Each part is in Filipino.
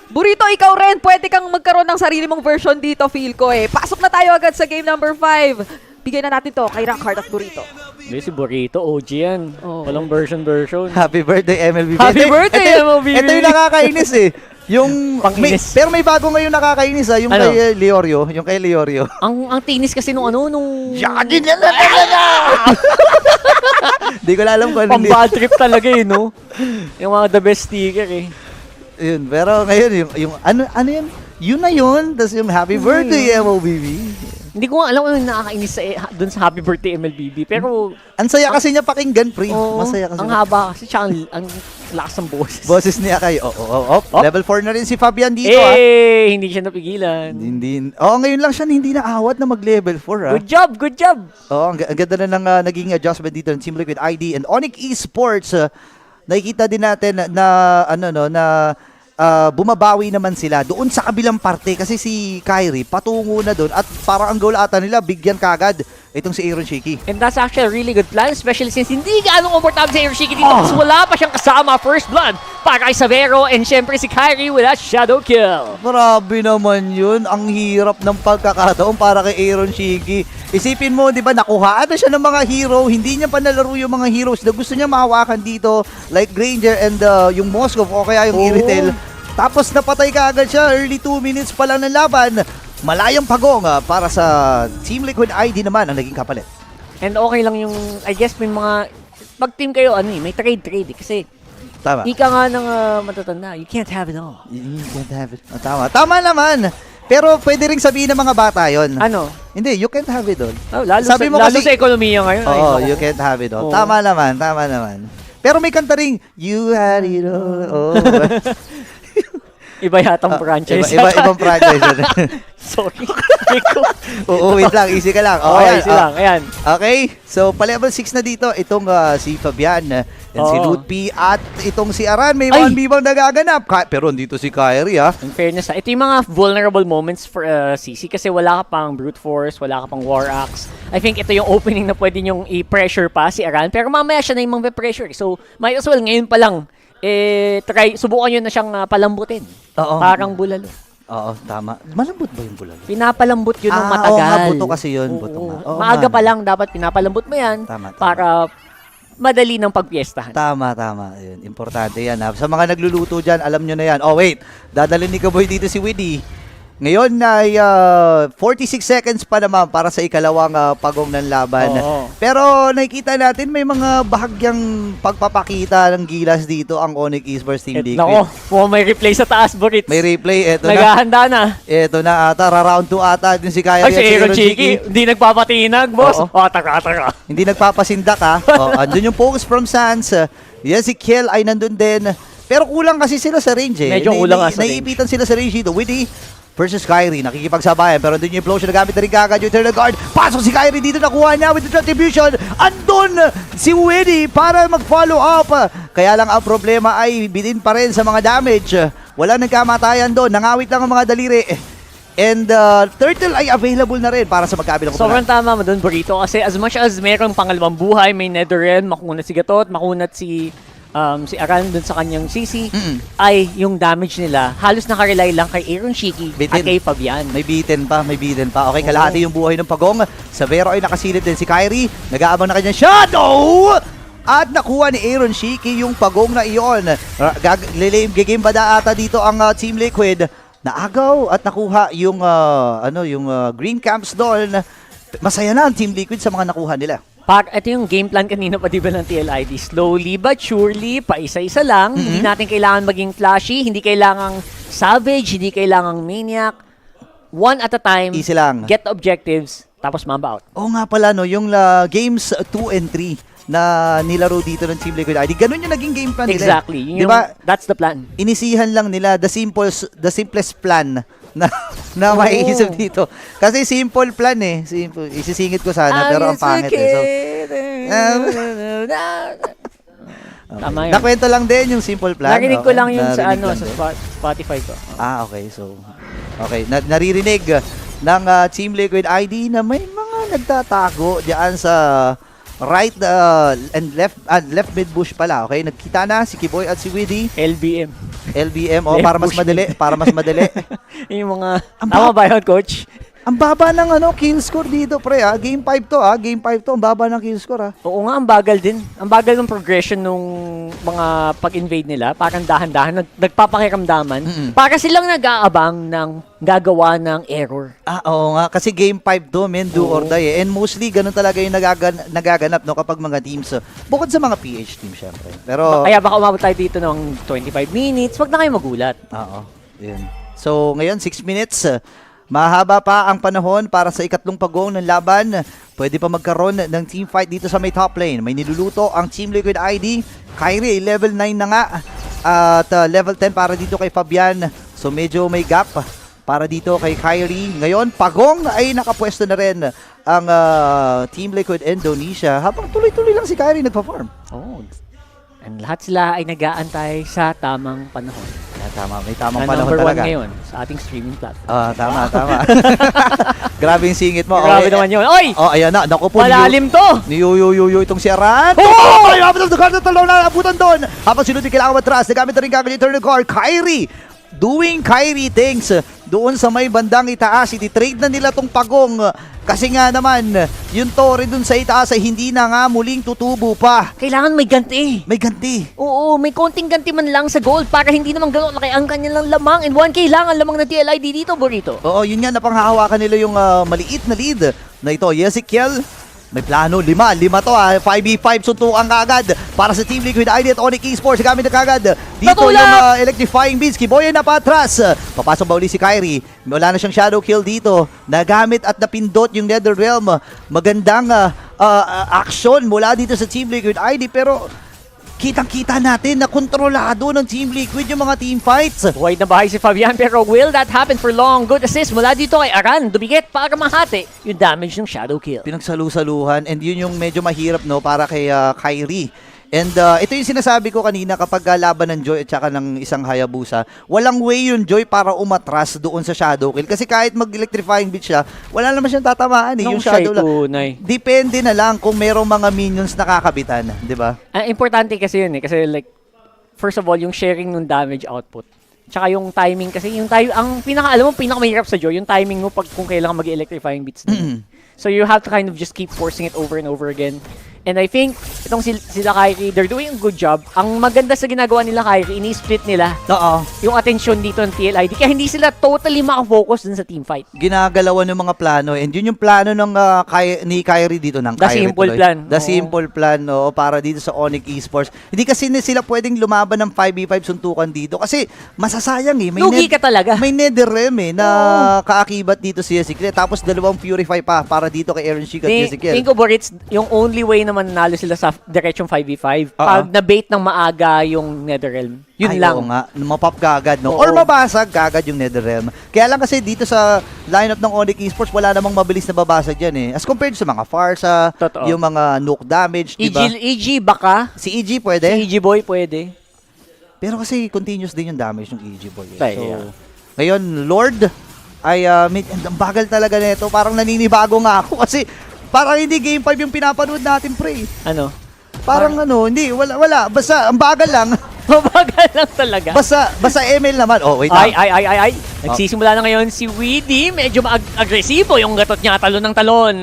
Burrito, ikaw rin, pwede kang magkaroon ng sarili mong version dito, feel ko eh. Pasok na tayo agad sa game number 5. Bigay na natin to kay Rockhard at Burrito. Hindi, si Burrito, OG yan. Oo. Walang version. Happy birthday, MLBB. Happy birthday, MLBB. Ito yung nakakainis eh. Yung Panginis. pero may bago ngayon nakakainis yung Ano? kay Leorio, yung kay Leorio. Ang tinis kasi nung Hindi ko na alam kung ano. pang-bad trip talaga eh, no? Yung mga the best sticker eh. Yun, pero ngayon yung ano yun? Yun na yun. Tapos yung happy birthday, MLBB. Hindi ko nga alam kung nakakainis dun sa Happy Birthday MLBB. Pero, Ang saya kasi niya pakinggan, pre. oo, Masaya kasi. ang haba kasi tsaka ang lakas ng boses. Boses niya kay Op. Level 4 na rin si Fabian dito, Hindi siya napigilan. Hindi. Ngayon lang siya hindi naawat na mag-level 4, Good job, good job. Ang ganda na ng naging adjustment dito ng Team Liquid ID and Onyx Esports. Nakikita din natin na bumabawi naman sila doon sa kabilang parte kasi si Kyrie patungo na doon at parang ang goal ata nila bigyan kagad itong si Aaron Shiki. And that's actually a really good plan, especially since hindi gaano komportable si Hiroshiki dito kasi wala pa siyang kasama first blood para kay Savero and syempre si Kyrie wala shadow kill. Grabe naman yun. Ang hirap ng pagkakataon para kay Aaron Shiki. Isipin mo, di ba, nakuhaan na siya ng mga hero. Hindi niya pa nalaro yung mga heroes na gusto niya mahawakan dito like Granger and yung Moskov o kaya yung Iritel. Tapos napatay ka agad siya. Early 2 minutes pa lang ng laban. Malayang pagong para sa Team Liquid ID naman ang naging kapalit. And okay lang yung, I guess may mga, pag team kayo, may trade kasi Tama. ika nga ng matatanda, you can't have it all. You can't have it. Tama. Tama naman. Pero pwede ring sabihin ng mga bata yon. Ano? Hindi, you can't have it all. Oh, lalo Sabi mo lalo kasi- sa ekonomiya ngayon. ay, Oo, nako. you can't have it all. Oo. Tama naman, tama naman. Pero may kanta ring, you had it all. Oh. Iba yatang franchise. Ibang franchise yun. Sorry. Oo, wait lang, easy ka lang. Oh, Ayan, easy lang. Ayan. Okay, so pa-level 6 na dito, itong si Fabian, and si Oo. Lutpi, at itong si Aran, may Ay! 1v bang nagaganap. Pero dito si Kyrie, In fairness, ito yung mga vulnerable moments for CC kasi wala ka pang brute force, wala ka pang war axe. I think ito yung opening na pwede nyong i-pressure pa si Aran, pero mamaya siya na yung pressure. So, might as well ngayon pa lang, subukan nyo na siyang palambutin. Oo. Parang bulalo. Oo, tama. Malambot ba yung bulalo? Pinapalambot yun ng matagal. Oo nga, buto kasi yun. Oo. Buto nga. Oo Maaga nga. pa lang dapat pinapalambot mo yan Tama, tama. para madali ng pagpiestahan. Tama. Yun. Importante yan. Ha? Sa mga nagluluto dyan, alam nyo na yan. Oh, wait. Dadalhin ni Kaboy dito si Widdy. Ngayon ay 46 seconds pa naman para sa ikalawang pagong ng laban. Oo. Pero nakikita natin may mga bahagyang pagpapakita ng gilas dito ang Onyx Esports Team Liquid. Nako, may replay sa taas, Borit. May replay. Eto na. Naghahanda na. Eto na ata. Round 2 ata din si Kyrie Ay, at si Aaron Chiki. Chiki, hindi nagpapatinag, boss. Oo. Taka. Hindi nagpapasindak ha. Andun yung focus from Sans. Yan si Kiel ay nandun din. Pero kulang kasi sila sa range eh. Medyo kulang nga sa range. Naiipitan sila sa range dito. Widdy versus Kyrie. Nakikipagsabayan. Pero doon yung implosion. Nagamit na rin kagad yung turn guard. Pasok si Kyrie dito. Nakuha niya with the retribution. Andun si Widdy para mag-follow up. Kaya lang ang problema ay bidin pa rin sa mga damage. Wala nagkamatayan doon. Nangawit lang ang mga daliri. And Turtle ay available na rin para sa magkabilang Sobrang tama mo doon, Burrito. Kasi as much as merong pangalawang buhay, may Netherren, makunat si Gatot, makunat si Aran dun sa kanyang CC, ay yung damage nila, halos nakarely lang kay Aaron Shiki at kay Fabian. May beaten pa. Okay, kalahati yung buhay ng pagong. Savero ay nakasilid din si Kyrie. Nag-aabang na kanyang shadow! At nakuha ni Aaron Shiki yung pagong na iyon. Gigame ba na ata dito ang Team Liquid? Naagaw at nakuha yung green camps doon. Masaya na ang Team Liquid sa mga nakuha nila. Ito yung game plan kanina pa diba ng TLID. Slowly but surely, paisa-isa lang. Hindi natin kailangan maging flashy, hindi kailangang savage, hindi kailangang maniac. One at a time, Easy lang. get the objectives, tapos mamba out. Oo nga pala, no, yung games 2 and 3 na nilaro dito ng Team Liquid ID, ganun yung naging game plan nila. Exactly. Di ba? That's the plan. Inisihan lang nila the simplest plan na maiisip dito. Kasi simple plan eh. Simple. Isisingit ko sana pero ang pangit eh. So, Tama yun. nakwento lang din yung simple plan. Narinig ko lang yun sa Narinig lang din. Spotify ko. Okay. So, okay. Naririnig ng Team Liquid ID na may mga nagtatago diyan sa right and left mid bush pala. Okay, nagkita na si Kiboy at si Widdy. LBM. LBM, Left para mas bush madali, para mas madali. Yung mga... Ang Tama ba yun, coach? Ang baba ng kill score dito, pre, Game 5 to, Game 5 to. Ang baba ng kill score, Oo nga, ang bagal din. Ang bagal ng progression nung mga pag-invade nila. Parang dahan-dahan, nagpapakiramdaman. Para silang nag-aabang ng gagawa ng error. Oo nga. Kasi Game 5 to, men, do or die. And mostly, ganun talaga yung nagaganap, no, kapag mga teams. Bukod sa mga PH team, syempre. Pero, Kaya baka umabot tayo dito ng 25 minutes. Wag na kayo magulat. oo. Yun. So, ngayon, 6 minutes. Mahaba pa ang panahon para sa ikatlong pagong ng laban. Pwede pa magkaroon ng team fight dito sa may top lane. May niluluto ang Team Liquid ID. Kyrie, level 9 na nga. At level 10 para dito kay Fabian. So medyo may gap para dito kay Kyrie. Ngayon, pagong ay nakapwesto na rin ang Team Liquid Indonesia. Habang tuloy-tuloy lang si Kyrie nagpa-farm. Oh. And lahat sila ay nag-aantay sa tamang panahon. Tama, may tamang Na panahon number 1 talaga. ngayon sa ating streaming platform. Tama. Grabe yung singit mo. Grabe naman yun. Oy! Ayan na. Naku po. Malalim to! Niyuyuyuyo itong si Aran. Oh! Ay, habang ng talo na abutan doon. Habang sinunod kailangan matras. Nagamit na rin kagad yung turn of car. Kyrie. Doing Kyrie things. Doon sa may bandang itaas. Iti-trade na nila tong pagong. Kasi nga naman, yung Torre dun sa itaas ay hindi na nga muling tutubo pa. Kailangan may ganti. May ganti. Oo, may konting ganti man lang sa gold para hindi naman gano'n laki ang kanilang lamang. And 1K lang ang lamang ng TLID dito, Burrito. Oo, yun nga, napanghahawakan nila yung maliit na lead na ito. Ezekiel, may plano, 5 to 5v5 suntukan kagad para sa Team Liquid ID at Onyx Esports. Gamit na kagad dito Natulak! yung electrifying beats. Kiboy na patras. Papasok ba uli si Kyrie? Wala na siyang shadow kill dito. Nagamit at napindot yung Netherrealm. Magandang action mula dito sa Team Liquid ID, pero kitang-kita natin na kontrolado ng Team Liquid yung mga team fights. Buhay na bahay si Fabian, pero will that happen for long? Good assist mula dito kay Aran. Dumikit para mahati yung damage ng shadow kill. Pinagsalu-saluhan, and yun yung medyo mahirap, no, para kay Kyrie. And ito yung sinasabi ko kanina, kapag laban ng Joy at saka ng isang Hayabusa, walang way yung Joy para umatras doon sa shadow kill. Kasi kahit mag-electrifying beat siya, wala naman siyang tatamaan yung shadow lang. Tunay. Depende na lang kung merong mga minions na kakabitan, di ba? Importante kasi yun eh. Kasi like, first of all, yung sharing ng damage output. Tsaka yung timing kasi, ang alam mo, pinakamahirap sa Joy, yung timing mo pag kung kailangan mag-electrifying beats na. So you have to kind of just keep forcing it over and over again. And I think, itong sila Kyrie, they're doing a good job. Ang maganda sa ginagawa nila Kyrie, ini-split nila Oo. yung atensyon dito ng TLID. Kaya hindi sila totally makafocus dun sa team fight. Ginagalawan ng mga plano, and yun yung plano ng ni Kyrie dito ng The Kyrie simple tuloy. plan. The Oo. simple plan, no, para dito sa Onyx Esports. Hindi kasi sila pwedeng lumaban ng 5v5 suntukan dito kasi masasayang eh. Lugi ka talaga. May Netherrealm na kaakibat dito si Ezekiel. Tapos dalawang Purify pa para dito kay Aaron Sheik at Ezekiel. Think of it, yung only way naman nanalo sila sa diretsong 5v5, pag na-bait ng maaga yung Netherrealm. Yun lang. Oo nga, mapop kagad, no? Oo. Or mabasag kagad yung Netherrealm. Kaya lang kasi dito sa lineup ng Onyx Esports, wala namang mabilis na babasag yan eh. As compared sa mga Farsa, Totoo. yung mga nuke damage, di ba? EG baka. Si EG pwede. Si EG Boy pwede. Pero kasi continuous din yung damage ng EG boy. Ay, So, yeah. ngayon, Lord, ay ang bagal talaga nito. Parang naninibago nga ako kasi parang hindi Game 5 yung pinapanood natin, pre. Ano? Parang hindi, wala. Basta, ang bagal lang. Mabagal lang talaga. Basta ML naman. Oh, wait lang. Ay. Nagsisimula na ngayon si Widdy. Medyo agresibo yung gatot niya. Talon ng talon.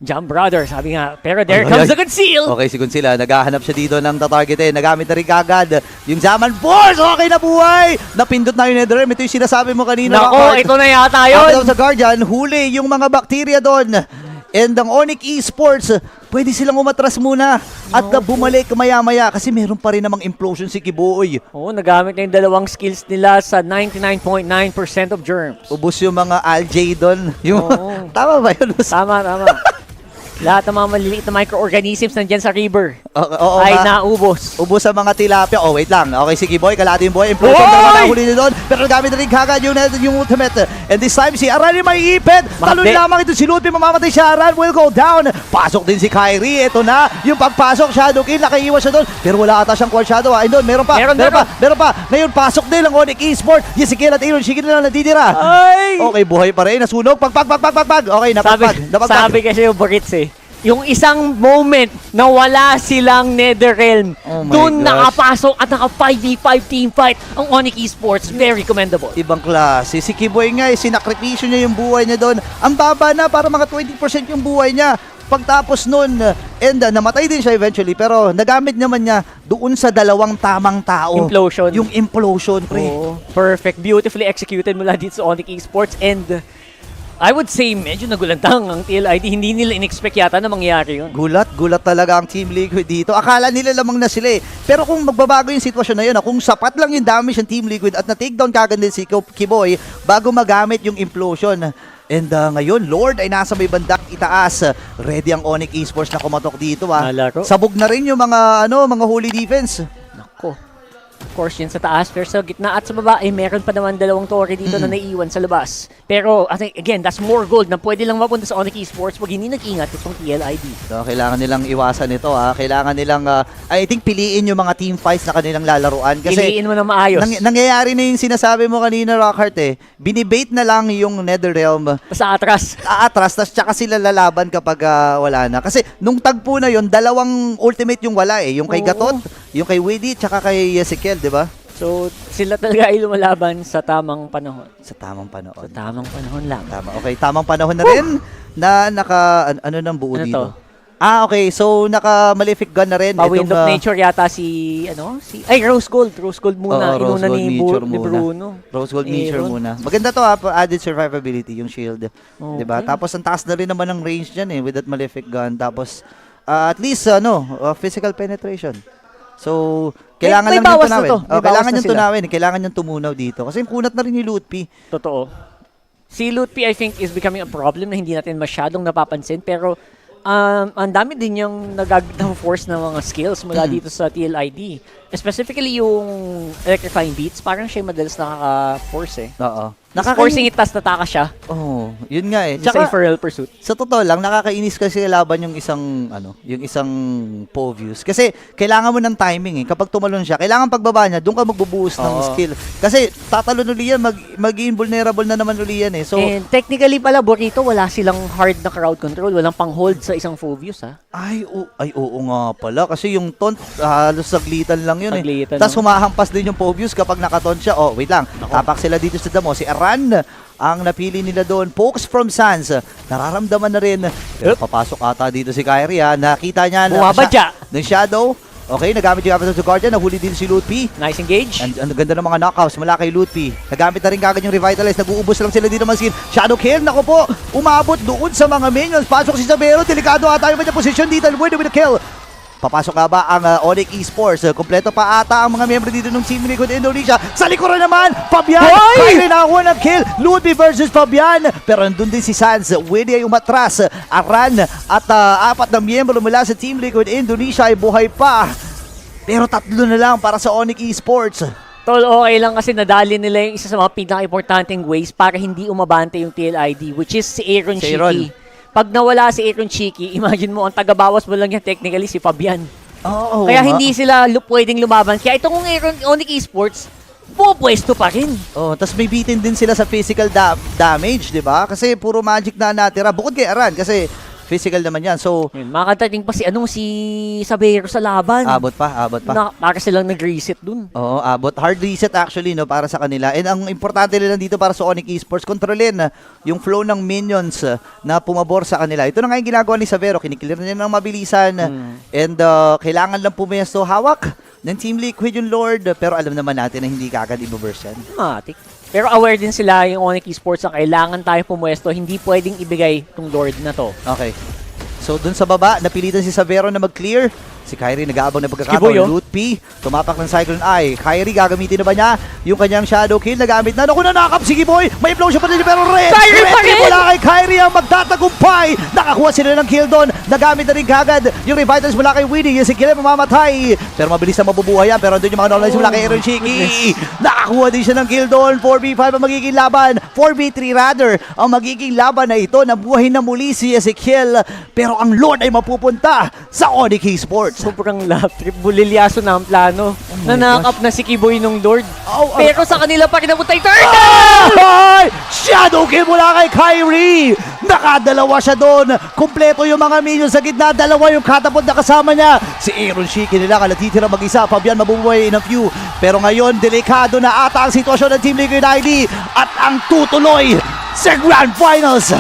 Jump brother, sabi nga. Pero there comes the good seal. Okay, si Godzilla, naghahanap siya dito ng tatargetin. Nagamit na rin kagad yung Zaman Force. Okay na buhay. Napindot na yung Netherrealm. Ito yung sinasabi mo kanina. Nako, Rockart. ito na yata After yun. sa Guardian, huli yung mga bakterya doon. And ang Onyx Esports, pwede silang umatras muna at bumalik maya-maya kasi meron pa rin namang implosion si Kiboy. Oo, nagamit na yung dalawang skills nila sa 99.9% of germs. Ubus yung mga algae doon. Yung, Oo. tama ba yun? Tama. Lahat ng mga maliliit na microorganisms nandyan sa river Oo ay nga. naubos. Ubus sa mga tilapia. Oh, wait lang. Okay, si Kiboy, kalahati yung boy. Implosion, Oy! dalawa na huli na doon. Pero gamit na rin kagad yung ultimate. And this time, si Aran yung may ipit. Talon Mahati. lamang ito si Ludwig. Mamamatay si Aran. Will go down. Pasok din si Kyrie. Ito na. Yung pagpasok. Shadow kill. Nakaiwas siya doon. Pero wala ata siyang quad shadow. Ay, doon. Meron pa. Meron pa. Ngayon, pasok din ang Onyx Esports. Ezekiel at Aaron Sheik na lang natitira. Ay! Okay, buhay pa rin. Nasunog. Pag. Okay, napagpag. Sabi kasi yung Burits eh, yung isang moment na wala silang Netherrealm, Oh my doon gosh. nakapasok at naka 5v5 team fight ang Onyx Esports. Very commendable. Ibang klase. Si Kiboy nga, sinakripisyo niya yung buhay niya doon. Ang baba na, para mga 20% yung buhay niya. Pagtapos nun, namatay din siya eventually, pero nagamit naman niya doon sa dalawang tamang tao. Implosion. Yung implosion, pre. Oo, perfect. Beautifully executed mula dito sa Onyx Esports. And I would say medyo nagulantang ang TLID. Hindi nila in-expect yata na mangyari yun. Gulat talaga ang Team Liquid dito. Akala nila lamang na sila eh. Pero kung magbabago yung sitwasyon na yun, kung sapat lang yung damage ng Team Liquid at na-takedown kagad din si Kiboy bago magamit yung implosion. And ngayon, Lord ay nasa may bandang itaas. Ready ang Onyx Esports na kumatok dito. Nalaro. Sabog na rin yung mga holy defense. Nako. Of course, yun sa taas. Pero sa gitna at sa baba, meron pa naman dalawang torre dito na naiiwan sa labas. Pero, I think, again, that's more gold na pwede lang mapunta sa Onyx Esports pag hindi nag-ingat itong TLID. So, kailangan nilang iwasan ito. Kailangan nilang, I think, piliin yung mga team fights na kanilang lalaruan. Kasi Piliin mo na maayos. nangyayari na yung sinasabi mo kanina, Rockhart eh. Binibait na lang yung Netherrealm. Sa atras. Aatras, tas tsaka sila lalaban kapag wala na. Kasi nung tagpo na yon, dalawang ultimate yung wala eh. Yung kay Oo. Gatot, yung kay Widdy, tsaka kay Ezekiel, di ba? So, sila talaga ay lumalaban sa tamang panahon. Sa tamang panahon. Sa tamang panahon lang. Tama. Okay, tamang panahon na rin na ano nang buo Ano dito. to? Okay. So, naka-malefic gun na rin. Pa-Wind Itong, of Nature yata Rose Gold. Rose Gold muna. Oo, Rose Inuna Gold ni, Nature ni muna. Bruno. Rose Gold Nature Aaron. muna. Maganda to added survivability yung shield. Diba? Okay. Tapos ang taas na rin naman ng range dyan eh with that malefic gun. Tapos at least physical penetration. So, kailangan may lang yung bawas na tunawin. to. May bawas Kailangan na yung sila. tunawin. Kailangan yung tumunaw dito. Kasi kunat na rin yung Lutpi. Totoo. Si Lutpi, I think, is becoming a problem na hindi natin masyadong napapansin. Pero, ang dami din yung nag-force ng mga skills mula dito sa TLID. Specifically, yung electrifying beats, parang siya yung madalas nakaka-force eh. Oo. Forcing it, tas nataka siya. Oh, yun nga eh. Sa Tsaka, Infernal Pursuit. sa totoo lang, nakakainis kasi laban yung isang Povius. Kasi kailangan mo ng timing eh. Kapag tumalon siya, kailangan pagbaba niya, doon ka magbubuhos ng Oo. skill. Kasi tatalon uli yan, mag-invulnerable na naman uli yan eh. So, And technically pala, Burrito, wala silang hard na crowd control. Walang pang-hold sa isang Phobius, ha? oo nga pala. Kasi yung taunt, halos saglitan lang yun Saglitan, eh. Tapos no? humahampas din yung Povius kapag nakataunt siya. Oh, wait lang. Tapak sila dito sa damo. Si Aran, ang napili nila doon. Pokes from Sans. Nararamdaman na rin. Pero papasok ata dito si Kyrie ha. Nakita niya na Bumabadya. ng shadow. Okay, nagamit yung Avatar to Guardian. Nahuli din si Lutpi. Nice engage. Ang ganda ng mga knockouts mula kay Lutpi. Nagamit na rin kagad yung Revitalize. Nag-uubos lang sila dito ng skin. Shadow kill. Naku po. Umabot doon sa mga minions. Pasok si Sabero. Delikado ata yung kanyang posisyon dito. With the kill. Papasok nga ba ang Onyx Esports? Kompleto pa ata ang mga miyembro dito ng Team Liquid Indonesia. Sa likuran naman, Fabian! Kyrie nakakuha ng kill. Lutpi versus Fabian. Pero nandun din si Sans. Widdy ay umatras. Aran at apat na miyembro mula sa Team Liquid Indonesia ay buhay pa. Pero tatlo na lang para sa Onyx Esports. Tol, okay lang kasi nadali nila yung isa sa mga pinaka-importanting ways para hindi umabante yung TLID, which is si Aaron Si Chiki. Aaron. Pag nawala si Aaron Chiki, imagine mo, ang tagabawas mo lang yan technically si Fabian. Oo. Kaya hindi sila pwedeng lumaban. Kaya itong Aaron Onyx Esports, pupwesto pa rin. Oh, tas may bitin din sila sa physical damage, 'di ba? Kasi puro magic na natira bukod kay Aran kasi physical naman 'yan. So, Yun, makakatating pa si Sabero sa laban. abot pa. Para silang nag-reset dun. Oo, abot. Hard reset actually no para sa kanila. And ang importante nila dito para sa Onyx Esports, kontrolin yung flow ng minions na pumabor sa kanila. Ito na nga yung ginagawa ni Sabero. Kiniklear niya ng mabilisan. And kailangan lang pumesto hawak ng Team Liquid yung Lord. Pero alam naman natin na hindi kaagad i-burst yan. Matik. Pero aware din sila yung Onyx Esports na kailangan tayo pumwesto. Hindi pwedeng ibigay itong Lord na to. Okay. So, dun sa baba, napilitan si Sabero na mag-clear. Si Kyrie nag-aabang na Skiboy, pagkakataon. Lutpi, tumapak ng Cyclone Eye. Kyrie, gagamitin na ba niya yung kanyang shadow kill? Nagamit na. Naku, nanakap si Kiboy. May implosion pa rin pero red. Kyrie red pa rin! mula kay Kyrie ang magtatagumpay. Nakakuha sila ng kill doon. Nagamit na rin kagad yung Revitals mula kay Widdy. Yung si Kill mamamatay. Pero mabilis na mabubuhay yan. Pero andun yung mga knowledge mula kay Aaron Chiki. Nakakuha din siya ng kill doon. 4v5 ang magiging laban. 4v3 rather ang magiging laban na ito. Nabuhay na muli si Ezekiel. Pero ang Lord ay mapupunta sa Onyx Esports. Sobrang lap trip. Bulilyaso na ang plano. Nanakap na si Kiboy nung Lord. Pero sa kanila pa rin napunta yung turtle! Ay! Shadow kill mula kay Kyrie! Nakadalawa siya doon. Kumpleto yung mga minions sa gitna. Dalawa yung catapult na kasama niya. Si Aaron Shiki nila kalatitira mag-isa. Fabian mabubuhay in a few. Pero ngayon, delikado na ata ang sitwasyon ng Team Liquid ID. At ang tutuloy sa Grand Finals.